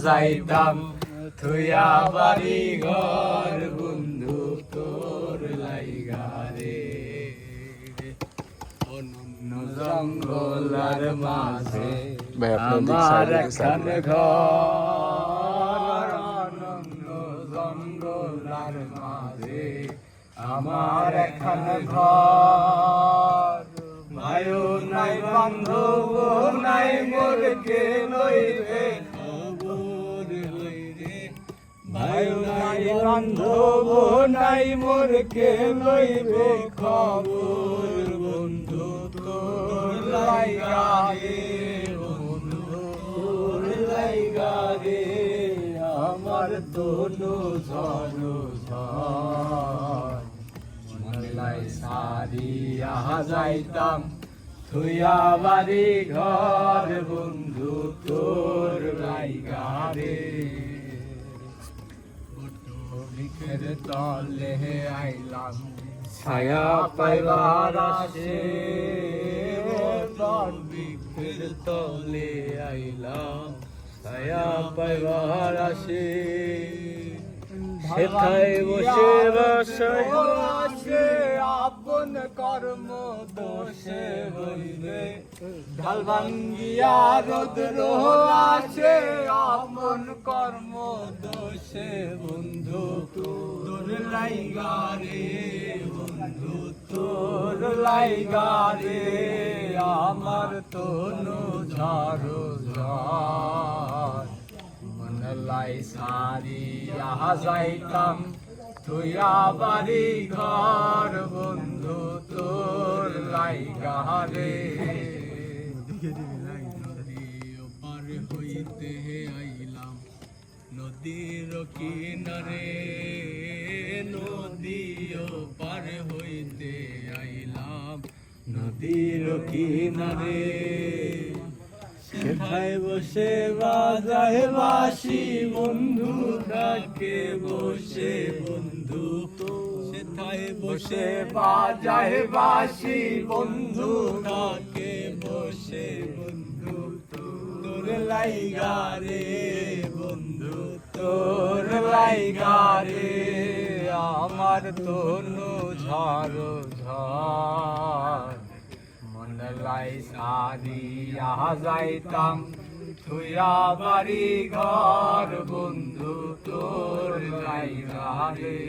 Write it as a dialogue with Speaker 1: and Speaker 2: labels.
Speaker 1: যাইতাম থুইয়া বাড়ি ঘর বন্ধু তোর লাইগা রে অনন্য জঙ্গলার মাঝে আমার একখান ঘর অনন্য জঙ্গলার মাঝে আমার একখান ঘর ভাইও নাই বান্ধব নাই মোর কে লইবে খবর লইরে ভাইও নাই বান্ধব নাই মোর কে লইবে খবর বন্ধু তোর লাইগা রে বন্ধু তোর লাইগা রে আমার দোনো ঝড় ঝড় মনলাই সারিয়া যাইতাম থুইয়া বাড়ি ঘর বন্ধু তোর লাইগা রে বৃক্ষের তলে আইলাম ছায়া পাইবার আসে বৃক্ষের তলে আইলাম ছায়া পাইবার আসে সেথায় বসে বসে আপন কর্ম দোষে হইবে ঢাল ভাঙ্গিয়া রোদ্র আসে আপন কর্ম দোষে বন্ধু তোর লাইগা রে বন্ধু তোর লাইগা রে আমার তনু ঝাড়ো ঝড় মনলাই সারিয়া যাইতাম থুইয়া বাড়ি ঘর বন্ধু তোর লাইগা রে পার হইতে আইলাম নদীর কিনারে নদীও পার হইতে আইলাম নদীর কিনারে সেথায় বসে বাজায় বাঁশি বন্ধু ডাকে বসে বন্ধু সেথায় বসে বাজায় বাঁশি বন্ধু ডাকে বসে বন্ধু তোর লাইগা রে বন্ধু তোর লাইগা রে আমার তনু ঝড় ঝড় মনলাই সারিয়া যাইতাম থুইয়া বাড়ি ঘর বন্ধু তোর লাইগা রে।